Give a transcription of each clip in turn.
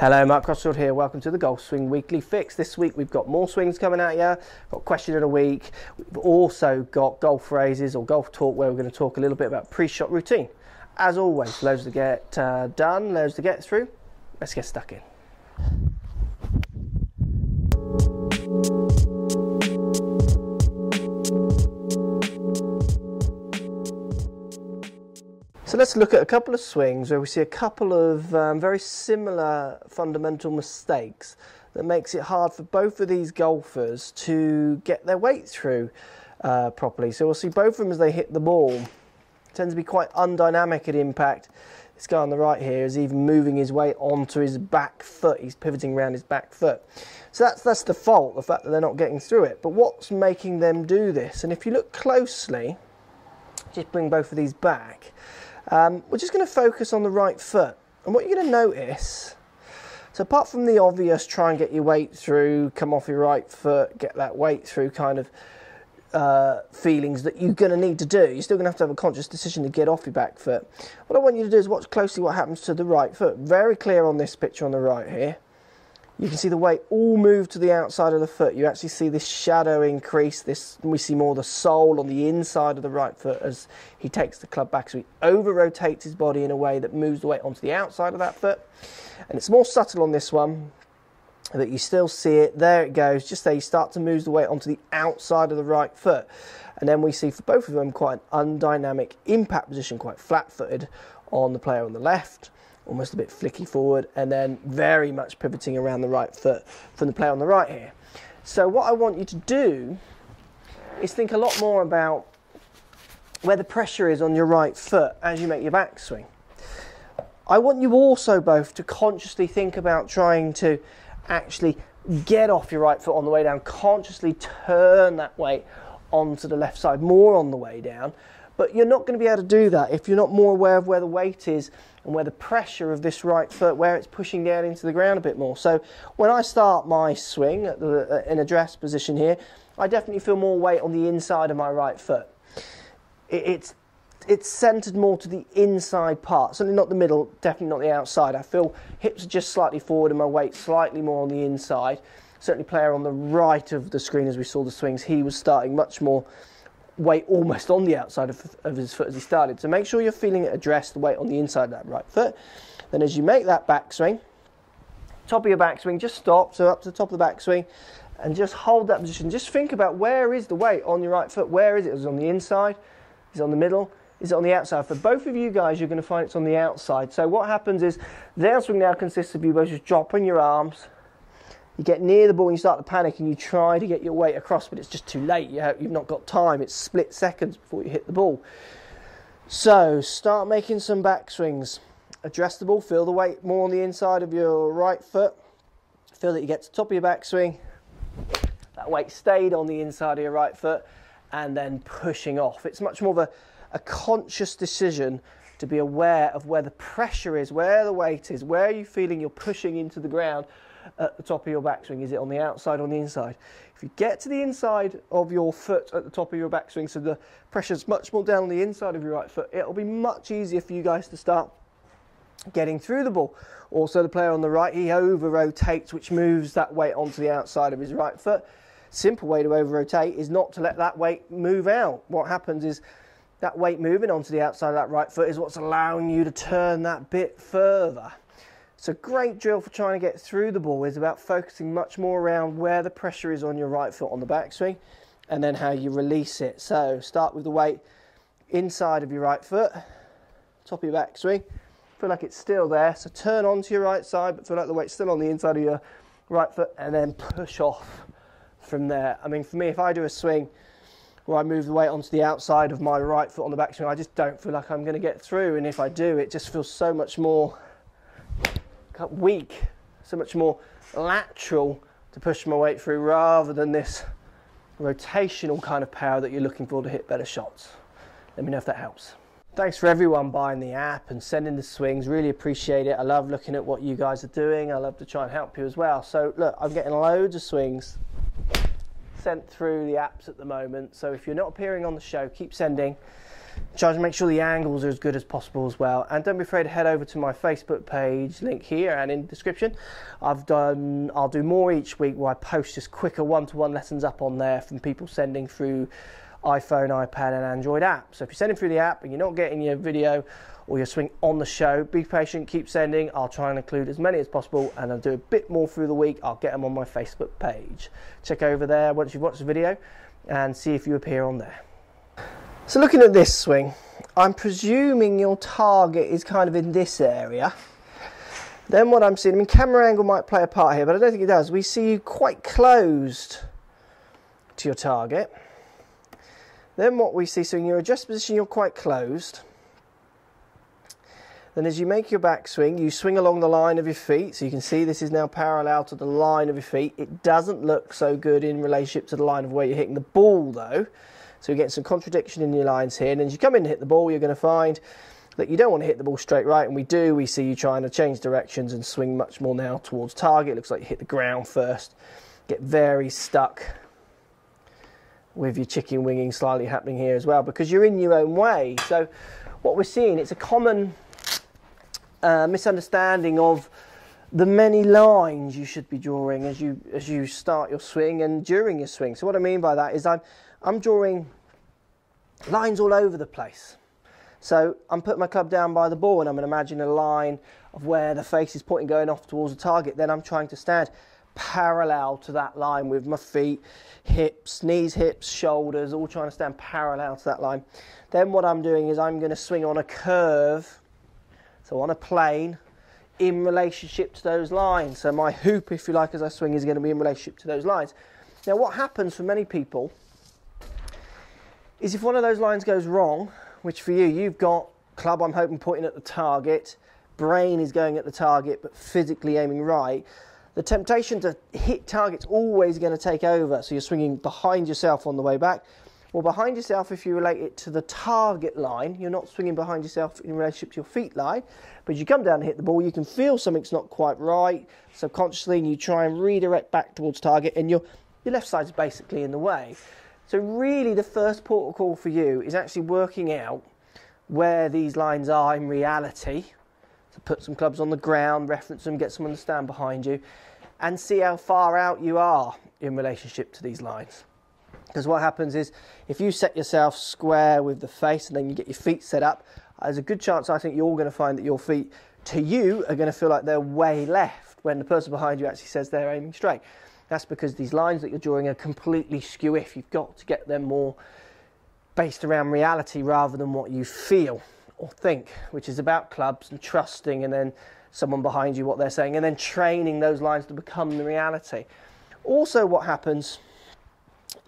Hello, Mark Crossfield here. Welcome to the Golf Swing Weekly Fix. This week we've got more swings coming at you. Got question of the week. We've also got golf phrases or golf talk where we're going to talk a little bit about pre-shot routine. As always, loads to get done, loads to get through. Let's get stuck in. So let's look at a couple of swings where we see a couple of very similar fundamental mistakes that makes it hard for both of these golfers to get their weight through properly. So we'll see both of them as they hit the ball. Tend to be quite undynamic at impact. This guy on the right here is even moving his weight onto his back foot. He's pivoting around his back foot. So that's the fault, the fact that they're not getting through it. But what's making them do this? And if you look closely, just bring both of these back. We're just going to focus on the right foot, and what you're going to notice, so apart from the obvious try and get your weight through, come off your right foot, get that weight through kind of feelings that you're going to need to do, you're still going to have a conscious decision to get off your back foot. What I want you to do is watch closely what happens to the right foot. Very clear on this picture on the right here. You can see the weight all move to the outside of the foot. You actually see this shadow increase. We see more the sole on the inside of the right foot as he takes the club back. So he over-rotates his body in a way that moves the weight onto the outside of that foot. And it's more subtle on this one, but you still see it. There it goes. Just there, you start to move the weight onto the outside of the right foot. And then we see for both of them quite an undynamic impact position, quite flat-footed on the player on the left. Almost a bit flicky forward, and then very much pivoting around the right foot from the player on the right here. So what I want you to do is think a lot more about where the pressure is on your right foot as you make your backswing. I want you also both to consciously think about trying to actually get off your right foot on the way down, consciously turn that weight onto the left side more on the way down. But you're not going to be able to do that if you're not more aware of where the weight is and where the pressure of this right foot, where it's pushing down into the ground a bit more. So when I start my swing in a dress position here, I definitely feel more weight on the inside of my right foot. It's centered more to the inside part, certainly not the middle, definitely not the outside. I feel hips are just slightly forward and my weight slightly more on the inside. Certainly player on the right of the screen as we saw the swings, he was starting much more weight almost on the outside of his foot as he started. So make sure you're feeling it address the weight on the inside of that right foot. Then as you make that backswing, top of your backswing, just stop, so up to the top of the backswing, and just hold that position. Just think about where is the weight on your right foot. Where is it? Is it on the inside? Is it on the middle? Is it on the outside? For both of you guys, you're going to find it's on the outside. So what happens is the downswing now consists of you both just dropping your arms. You get near the ball and you start to panic and you try to get your weight across, but it's just too late. You've not got time. It's split seconds before you hit the ball. So start making some backswings. Address the ball. Feel the weight more on the inside of your right foot. Feel that you get to the top of your backswing. That weight stayed on the inside of your right foot and then pushing off. It's much more of a conscious decision to be aware of where the pressure is, where the weight is, where are you feeling you're pushing into the ground at the top of your backswing. Is it on the outside or on the inside? If you get to the inside of your foot at the top of your backswing, so the pressure's much more down on the inside of your right foot, it'll be much easier for you guys to start getting through the ball. Also the player on the right, he over rotates, which moves that weight onto the outside of his right foot. Simple way to over rotate is not to let that weight move out. What happens is that weight moving onto the outside of that right foot is what's allowing you to turn that bit further. So a great drill for trying to get through the ball is about focusing much more around where the pressure is on your right foot on the backswing and then how you release it. So start with the weight inside of your right foot, top of your backswing. Feel like it's still there, so turn onto your right side but feel like the weight's still on the inside of your right foot and then push off from there. I mean, for me, if I do a swing where I move the weight onto the outside of my right foot on the backswing, I just don't feel like I'm going to get through, and if I do, it just feels so much more weak, so much more lateral to push my weight through rather than this rotational kind of power that you're looking for to hit better shots. Let me know if that helps. Thanks for everyone buying the app and sending the swings, really appreciate it. I love looking at what you guys are doing. I love to try and help you as well. So look, I'm getting loads of swings sent through the apps at the moment, so if you're not appearing on the show, keep sending. Try to make sure the angles are as good as possible as well. And don't be afraid to head over to my Facebook page, link here and in the description. I'll do more each week where I post just quicker one-to-one lessons up on there from people sending through iPhone, iPad and Android app. So if you're sending through the app and you're not getting your video or your swing on the show, be patient, keep sending. I'll try and include as many as possible, and I'll do a bit more through the week. I'll get them on my Facebook page. Check over there once you've watched the video and see if you appear on there. So looking at this swing, I'm presuming your target is kind of in this area. Then what I'm seeing, I mean, camera angle might play a part here, but I don't think it does. We see you quite closed to your target. Then what we see, so in your adjusted position, you're quite closed. Then as you make your backswing, you swing along the line of your feet. So you can see this is now parallel to the line of your feet. It doesn't look so good in relationship to the line of where you're hitting the ball though. So you're getting some contradiction in your lines here. And as you come in and hit the ball, you're going to find that you don't want to hit the ball straight right. And we see you trying to change directions and swing much more now towards target. It looks like you hit the ground first. Get very stuck with your chicken winging slightly happening here as well, because you're in your own way. So what we're seeing, it's a common misunderstanding of the many lines you should be drawing as you start your swing and during your swing. So what I mean by that is I'm drawing lines all over the place. So I'm putting my club down by the ball and I'm going to imagine a line of where the face is pointing going off towards the target. Then I'm trying to stand parallel to that line with my feet, hips, knees, hips, shoulders, all trying to stand parallel to that line. Then what I'm doing is I'm going to swing on a curve, so on a plane, in relationship to those lines. So my hoop, if you like, as I swing is going to be in relationship to those lines. Now what happens for many people is if one of those lines goes wrong, which for you, you've got club, I'm hoping, pointing at the target, brain is going at the target, but physically aiming right, the temptation to hit target's always going to take over. So you're swinging behind yourself on the way back. Well, behind yourself, if you relate it to the target line, you're not swinging behind yourself in relationship to your feet line, but as you come down and hit the ball, you can feel something's not quite right subconsciously, and you try and redirect back towards target, and your left side's basically in the way. So really the first port of call for you is actually working out where these lines are in reality. So put some clubs on the ground, reference them, get someone to stand behind you, and see how far out you are in relationship to these lines. Because what happens is, if you set yourself square with the face and then you get your feet set up, there's a good chance, I think, you're going to find that your feet, to you, are going to feel like they're way left when the person behind you actually says they're aiming straight. That's because these lines that you're drawing are completely skew-if. You've got to get them more based around reality rather than what you feel or think, which is about clubs and trusting, and then someone behind you, what they're saying, and then training those lines to become the reality. Also, what happens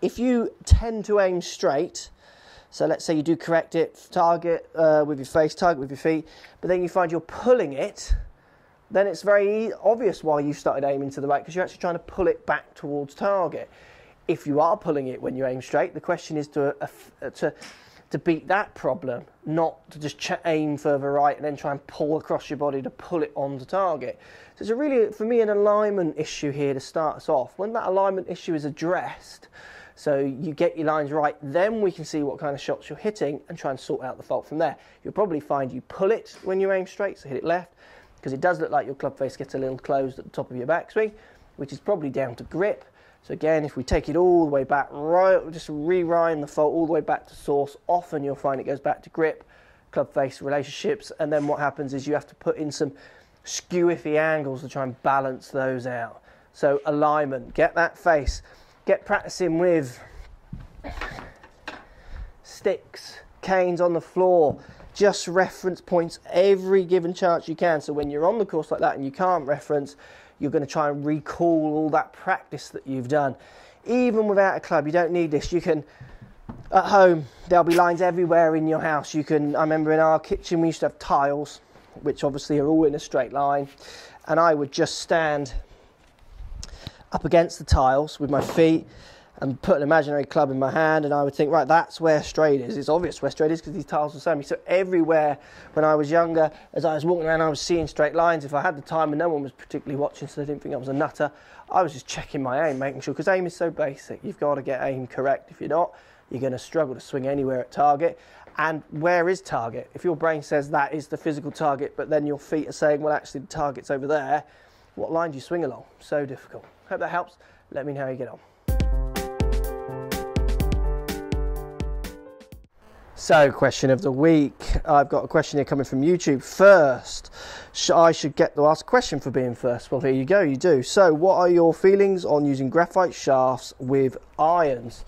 if you tend to aim straight, so let's say you do correct it, target with your face, target with your feet, but then you find you're pulling it, then it's very obvious why you started aiming to the right, because you're actually trying to pull it back towards target. If you are pulling it when you aim straight, the question is to beat that problem, not to just aim further right and then try and pull across your body to pull it onto target. So it's really, for me, an alignment issue here to start us off. When that alignment issue is addressed, so you get your lines right, then we can see what kind of shots you're hitting and try and sort out the fault from there. You'll probably find you pull it when you aim straight, so hit it left, because it does look like your club face gets a little closed at the top of your backswing, which is probably down to grip. So again, if we take it all the way back, right, just rewind the fault all the way back to source, often you'll find it goes back to grip, club face relationships, and then what happens is you have to put in some skew-iffy angles to try and balance those out. So alignment, get that face, get practicing with sticks, canes on the floor, just reference points every given chance you can. So when you're on the course like that and you can't reference, you're going to try and recall all that practice that you've done. Even without a club, you don't need this. You can, at home, there'll be lines everywhere in your house. You can, I remember in our kitchen we used to have tiles, which obviously are all in a straight line, and I would just stand up against the tiles with my feet and put an imaginary club in my hand, and I would think, right, that's where straight is. It's obvious where straight is because these tiles are so many. So everywhere when I was younger, as I was walking around, I was seeing straight lines. If I had the time and no one was particularly watching, so they didn't think I was a nutter, I was just checking my aim, making sure, because aim is so basic. You've got to get aim correct. If you're not, you're going to struggle to swing anywhere at target. And where is target? If your brain says that is the physical target, but then your feet are saying, well, actually the target's over there, what line do you swing along? So difficult. Hope that helps. Let me know how you get on. So, question of the week. I've got a question here coming from YouTube. First, I should get to ask a question for being first. Well, here you go, you do. So, what are your feelings on using graphite shafts with irons?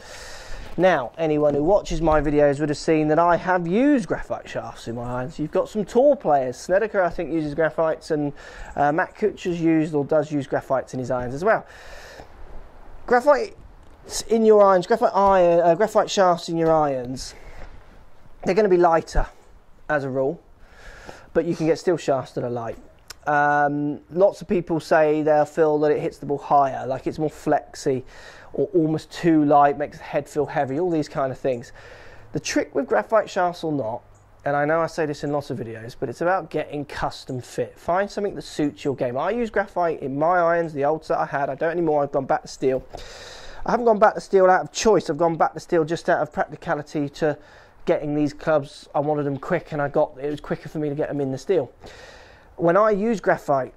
Now, anyone who watches my videos would have seen that I have used graphite shafts in my irons. You've got some tour players. Snedeker, I think, uses graphites, and Matt Kuchar's used or does use graphites in his irons as well. Graphite in your irons, graphite shafts in your irons, they're going to be lighter as a rule, but you can get steel shafts that are light. Lots of people say they'll feel that it hits the ball higher, like it's more flexy or almost too light, makes the head feel heavy, all these kind of things. The trick with graphite shafts or not, and I know I say this in lots of videos, but it's about getting custom fit. Find something that suits your game. I use graphite in my irons, the old set I had. I don't anymore, I've gone back to steel. I haven't gone back to steel out of choice, I've gone back to steel just out of practicality to getting these clubs. I wanted them quick, and it was quicker for me to get them in the steel. When I use graphite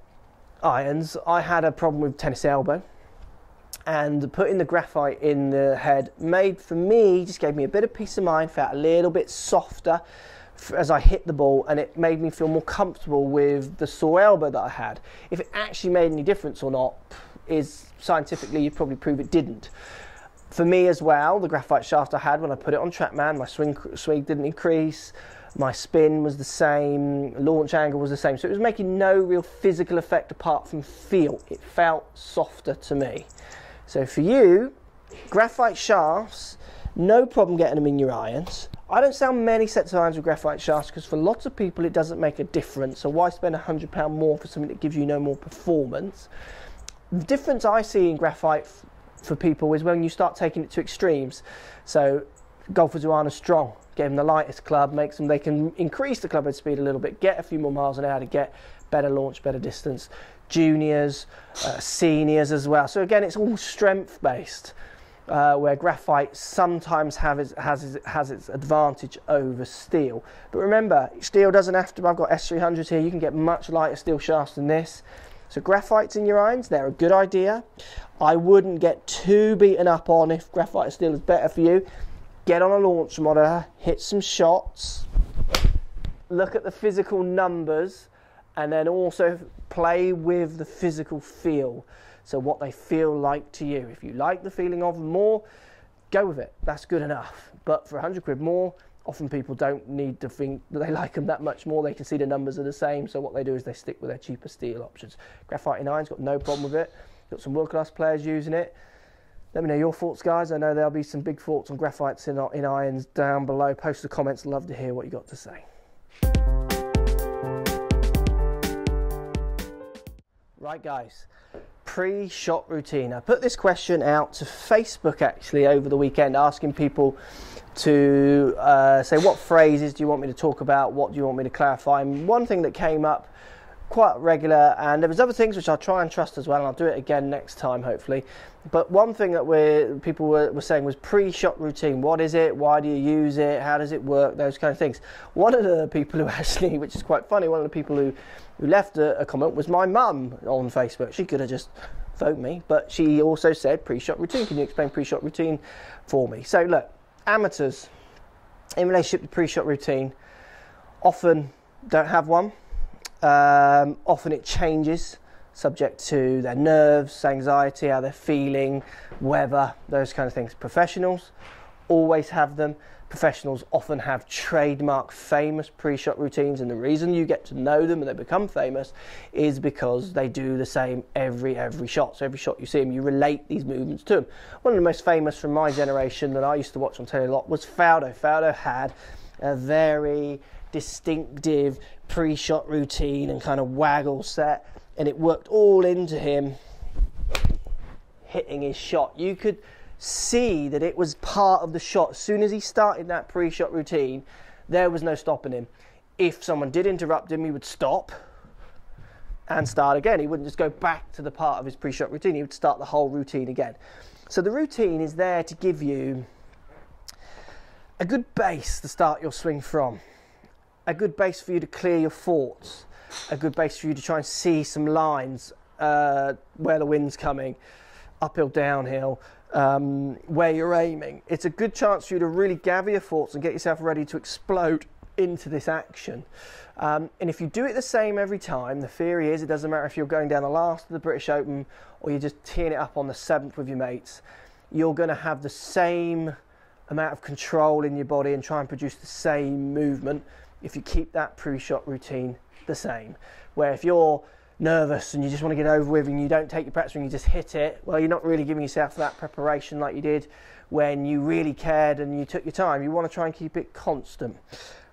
irons, I had a problem with tennis elbow, and putting the graphite in the head just gave me a bit of peace of mind, felt a little bit softer as I hit the ball, and it made me feel more comfortable with the sore elbow that I had. If it actually made any difference or not is scientifically, you'd probably prove it didn't. For me as well, the graphite shaft I had when I put it on TrackMan, my swing didn't increase, my spin was the same, launch angle was the same, so it was making no real physical effect apart from feel. It felt softer to me. So for you, graphite shafts, no problem getting them in your irons. I don't sell many sets of irons with graphite shafts because for lots of people it doesn't make a difference, so why spend £100 more for something that gives you no more performance? The difference I see in graphite for people is when you start taking it to extremes. So golfers who aren't as strong, get them the lightest club, they can increase the clubhead speed a little bit, get a few more miles an hour to get better launch, better distance. Juniors, seniors as well. So again, it's all strength based, where graphite sometimes has its advantage over steel. But remember, steel doesn't have to. I've got S300s here. You can get much lighter steel shafts than this. So graphites in your irons, they're a good idea. I wouldn't get too beaten up on if graphite or steel is better for you. Get on a launch monitor, hit some shots, look at the physical numbers, and then also play with the physical feel. So what they feel like to you. If you like the feeling of them more, go with it. That's good enough. But for 100 quid more, often people don't need to think that they like them that much more. They can see the numbers are the same, so what they do is they stick with their cheaper steel options. Graphite in irons, got no problem with it. Got some world-class players using it. Let me know your thoughts, guys. I know there'll be some big thoughts on graphites in irons down below. Post the comments. Love to hear what you got to say. Right, guys. Pre-shot routine. I put this question out to Facebook actually over the weekend, asking people to say what phrases do you want me to talk about, what do you want me to clarify. And one thing that came up quite regular, and there was other things which I'll try and trust as well, and I'll do it again next time hopefully. But one thing that people were saying was pre-shot routine. What is it? Why do you use it? How does it work? Those kind of things. One of the people who actually, which is quite funny, one of the people who left a comment was my mum on Facebook. She could have just phoned me, but she also said pre-shot routine. Can you explain pre-shot routine for me? So look, amateurs in relationship to pre-shot routine often don't have one. Often it changes subject to their nerves, anxiety, how they're feeling, weather, those kind of things. Professionals always have them. Professionals often have trademark famous pre-shot routines, and the reason you get to know them and they become famous is because they do the same every shot. So every shot you see them, you relate these movements to them. One of the most famous from my generation that I used to watch on telly a lot was Faldo. Faldo had a very distinctive pre-shot routine and kind of waggle set, and it worked all into him hitting his shot. You could see that it was part of the shot. As soon as he started that pre-shot routine, there was no stopping him. If someone did interrupt him, he would stop and start again. He wouldn't just go back to the part of his pre-shot routine. He would start the whole routine again. So the routine is there to give you A good base to start your swing from. A good base for you to clear your thoughts. A good base for you to try and see some lines where the wind's coming, uphill, downhill, where you're aiming. It's a good chance for you to really gather your thoughts and get yourself ready to explode into this action. And if you do it the same every time, the theory is it doesn't matter if you're going down the last of the British Open or you're just teeing it up on the 7th with your mates, you're going to have the same amount of control in your body and try and produce the same movement if you keep that pre-shot routine the same. Where if you're nervous and you just want to get over with and you don't take your practice and you just hit it, well, you're not really giving yourself that preparation like you did when you really cared and you took your time. You want to try and keep it constant.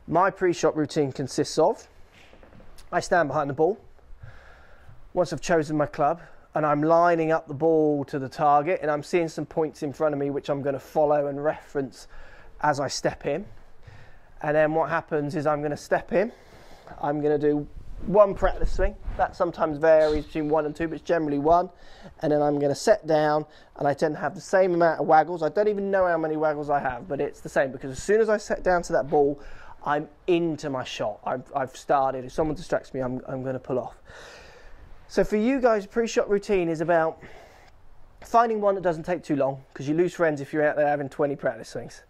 My pre-shot routine consists of, I stand behind the ball once I've chosen my club and I'm lining up the ball to the target and I'm seeing some points in front of me which I'm going to follow and reference as I step in. And then what happens is I'm going to step in, I'm going to do one practice swing. That sometimes varies between 1 and 2, but it's generally 1. And then I'm going to set down and I tend to have the same amount of waggles. I don't even know how many waggles I have, but it's the same because as soon as I set down to that ball, I'm into my shot. I've started. If someone distracts me, I'm going to pull off. So for you guys, pre-shot routine is about finding one that doesn't take too long, because you lose friends if you're out there having 20 practice swings.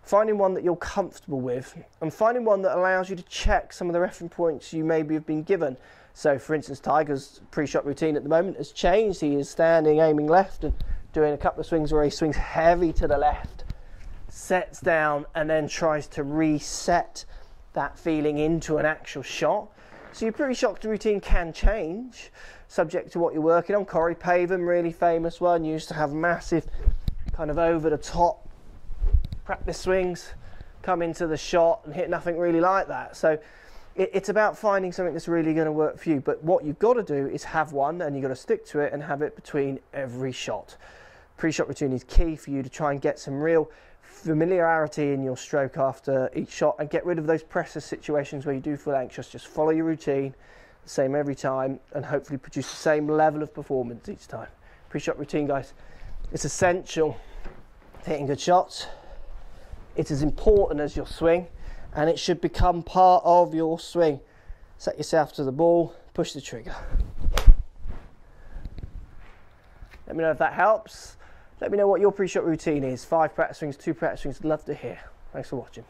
Finding one that you're comfortable with, and finding one that allows you to check some of the reference points you maybe have been given. So for instance, Tiger's pre-shot routine at the moment has changed. He is standing, aiming left and doing a couple of swings where he swings heavy to the left, sets down and then tries to reset that feeling into an actual shot. So your pre-shot routine can change subject to what you're working on. Corey Pavin, really famous one, used to have massive kind of over the top practice swings, come into the shot and hit nothing really like that. So it's about finding something that's really going to work for you. But what you've got to do is have one, and you've got to stick to it and have it between every shot. Pre-shot routine is key for you to try and get some real familiarity in your stroke after each shot and get rid of those pressure situations where you do feel anxious. Just follow your routine, the same every time, and hopefully produce the same level of performance each time. Pre-shot routine, guys, it's essential to hitting good shots. It's as important as your swing, and it should become part of your swing. Set yourself to the ball, push the trigger. Let me know if that helps. Let me know what your pre-shot routine is. 5 practice swings, 2 practice swings. I'd love to hear. Thanks for watching.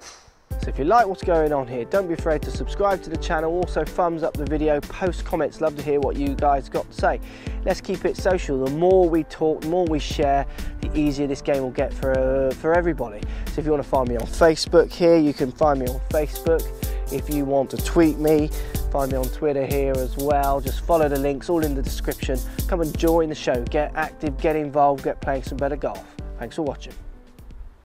So if you like what's going on here, don't be afraid to subscribe to the channel. Also thumbs up the video, post comments. Love to hear what you guys got to say. Let's keep it social. The more we talk, the more we share, the easier this game will get for everybody. So if you want to find me on Facebook here, you can find me on Facebook. If you want to tweet me, find me on Twitter here as well. Just follow the links, all in the description. Come and join the show. Get active, get involved, get playing some better golf. Thanks for watching.